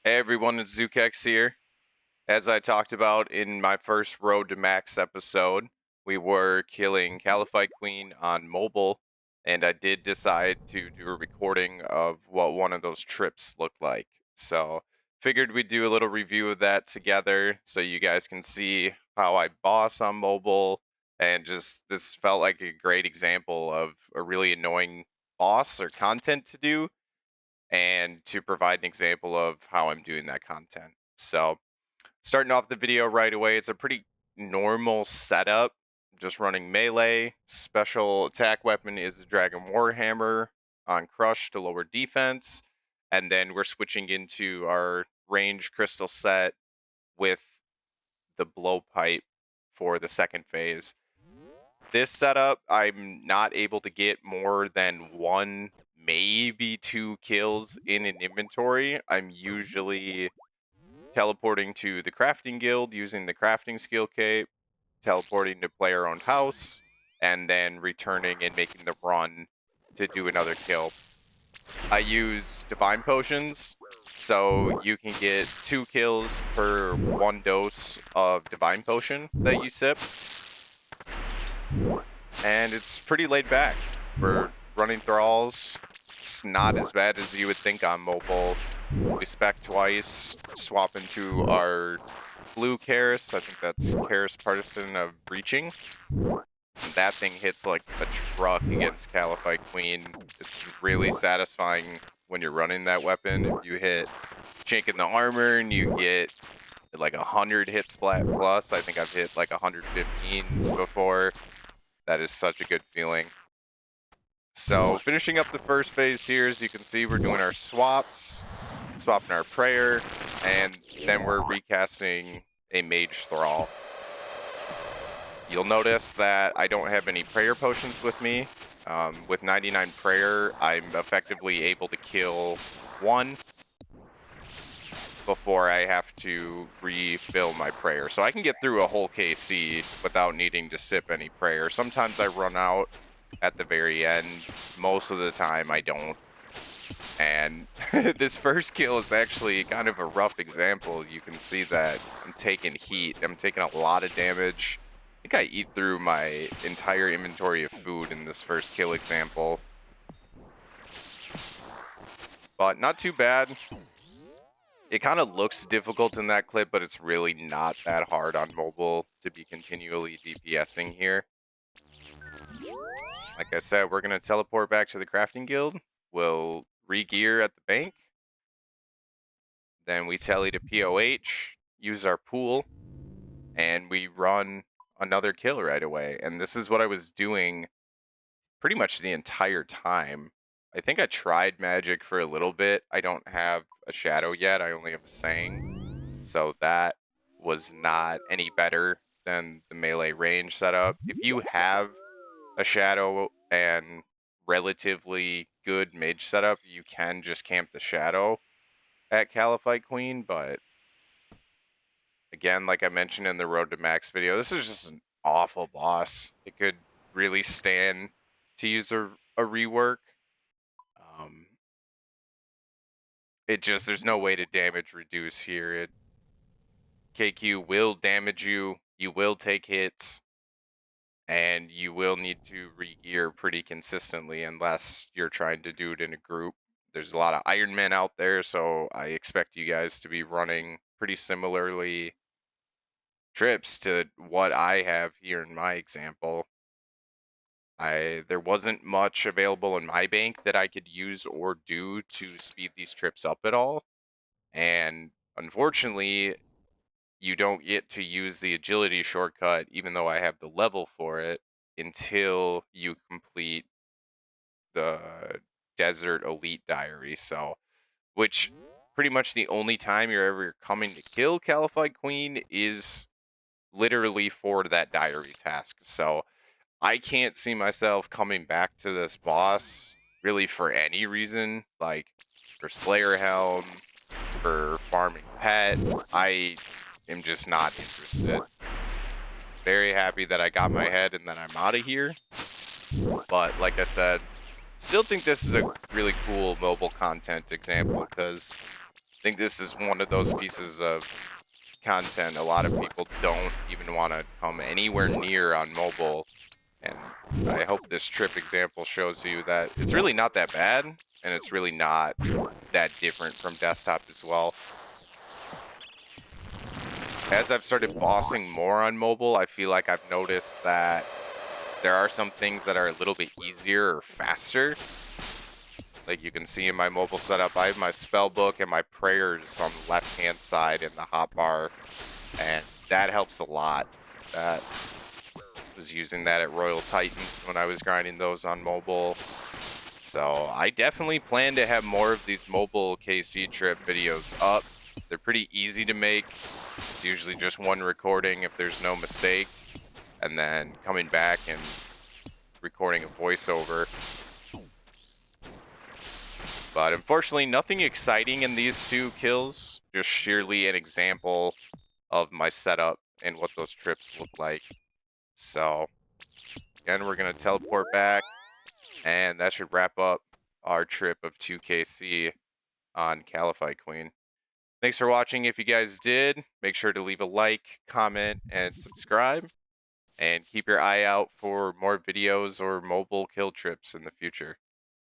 Hey everyone, it's Zukex here. As I talked about in my first Road to Max episode, we were killing Kalphite Queen on mobile, and I did decide to do a recording of what one of those trips looked like. So, figured we'd do a little review of that together so you guys can see how I boss on mobile, and just this felt like a great example of a really annoying boss or content to do and to provide an example of how I'm doing that content. So, starting off the video right away, it's a pretty normal setup. Just running melee. Special attack weapon is the Dragon Warhammer on Crush to lower defense. And then we're switching into our range crystal set with the blowpipe for the second phase. This setup, I'm not able to get more than one, maybe two kills in an inventory. I'm usually teleporting to the crafting guild using the crafting skill cape, teleporting to player-owned house, and then returning and making the run to do another kill. I use divine potions, so you can get 2 kills per 1 dose of divine potion that you sip. And it's pretty laid back. For running thralls, it's not as bad as you would think on mobile. We spec twice, swap into our blue Karis. I think that's Karis Partisan of Breaching. And that thing hits like a truck against Kalphite Queen. It's really satisfying when you're running that weapon. If you hit chink in the armor and you get like 100 hit splat plus, I think I've hit like 115s before. That is such a good feeling. So finishing up the first phase here, as you can see, we're doing our swaps, swapping our prayer, and then we're recasting a mage thrall. You'll notice that I don't have any prayer potions with me. With 99 prayer, I'm effectively able to kill one before I have to refill my prayer. So I can get through a whole KC without needing to sip any prayer. Sometimes I run out at the very end. Most of the time I don't. And this first kill is actually kind of a rough example. You can see that I'm taking heat. I'm taking a lot of damage. I think I eat through my entire inventory of food in this first kill example. But not too bad. It kind of looks difficult in that clip, but it's really not that hard on mobile to be continually DPSing here. Like I said, we're going to teleport back to the crafting guild. We'll re-gear at the bank. Then we tele to POH, use our pool, and we run another kill right away. And this is what I was doing pretty much the entire time. I think I tried magic for a little bit. I don't have a shadow yet. I only have a saying. So that was not any better than the melee range setup. If you have a shadow and relatively good mage setup, you can just camp the shadow at Kalphite Queen, but again, like I mentioned in the Road to Max video, this is just an awful boss. It could really stand to use a rework. There's no way to damage reduce here. KQ will damage you, you will take hits, and you will need to re-gear pretty consistently unless you're trying to do it in a group. There's a lot of Iron Men out there, so I expect you guys to be running pretty similarly trips to what I have here in my example. There wasn't much available in my bank that I could use or do to speed these trips up at all. And unfortunately, you don't get to use the agility shortcut, even though I have the level for it, until you complete the Desert Elite Diary. So, which pretty much the only time you're ever coming to kill Kalphite Queen is literally for that diary task. So I can't see myself coming back to this boss really for any reason, like for Slayer Helm, for farming pet. I am just not interested. Very happy that I got my head and that I'm out of here. But like I said, still think this is a really cool mobile content example because think this is one of those pieces of content a lot of people don't even want to come anywhere near on mobile. And I hope this trip example shows you that it's really not that bad, and it's really not that different from desktop as well. As I've started bossing more on mobile, I feel like I've noticed that there are some things that are a little bit easier or faster. Like you can see in my mobile setup, I have my spell book and my prayers on the left-hand side in the hotbar, and that helps a lot. That was using that at Royal Titans when I was grinding those on mobile. So I definitely plan to have more of these mobile KC trip videos up. They're pretty easy to make. It's usually just one recording if there's no mistake, and then coming back and recording a voiceover. But unfortunately, nothing exciting in these two kills, just sheerly an example of my setup and what those trips look like. So, again, we're going to teleport back, and that should wrap up our trip of 2KC on Kalphite Queen. Thanks for watching. If you guys did, make sure to leave a like, comment, and subscribe. And keep your eye out for more videos or mobile kill trips in the future.